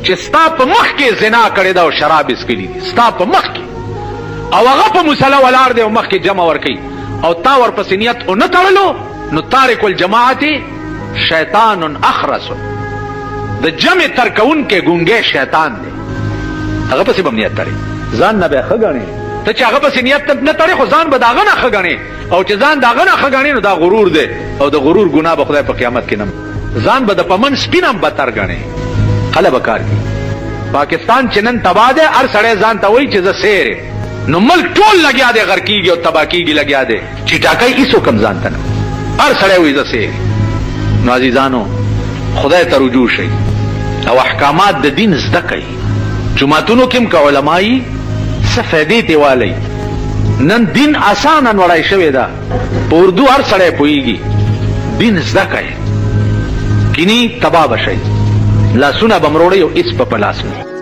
چې ستا په مخ کې زنا کړې ده او شراب اسکلي دي ستا په مخ کې او هغه په مصلی ولاړ دی او مخ کې جمع ورکوي او تا ورپسې نیت ونه تړلو نو تارک الجماعت شیطان اخرس د جمع ترکونکې ګونګې شیطان دی هغه پسې به نیت تړي ځان نه به ښه ګڼې ته چې هغه پسې نیت نه تړې خو ځان به د هغه نه ښه ګڼې او چې ځان د هغه نه ښه ګڼې نو دا غرور دی او د غرور ګناه به خدای په قیامت کې نه ځان به د پمن سپین هم بدتر ګڼې خله به کار کوي پاکستان چې نن تباه دی هر سړی ځان ته وایي چې زه سیر نو ملک ټول لګیا دی غر کېږي او تباه کېږي لګیا دی چې ټاکئ هېڅوک هم ځان ته نه هر سړی وایي زه سیر نو عزیزانو خدای ته رجوع شئ او احکامات د دین زده کوي جماعتونو کې هم که علمایي څه فایدې ترې والی نن دین اسانه وړی شوې ده په اردو هر سړی پوهېږي دین زده کوي کینی تباه به شئ لاسونه به مروړئ او هېڅ به په لاس نه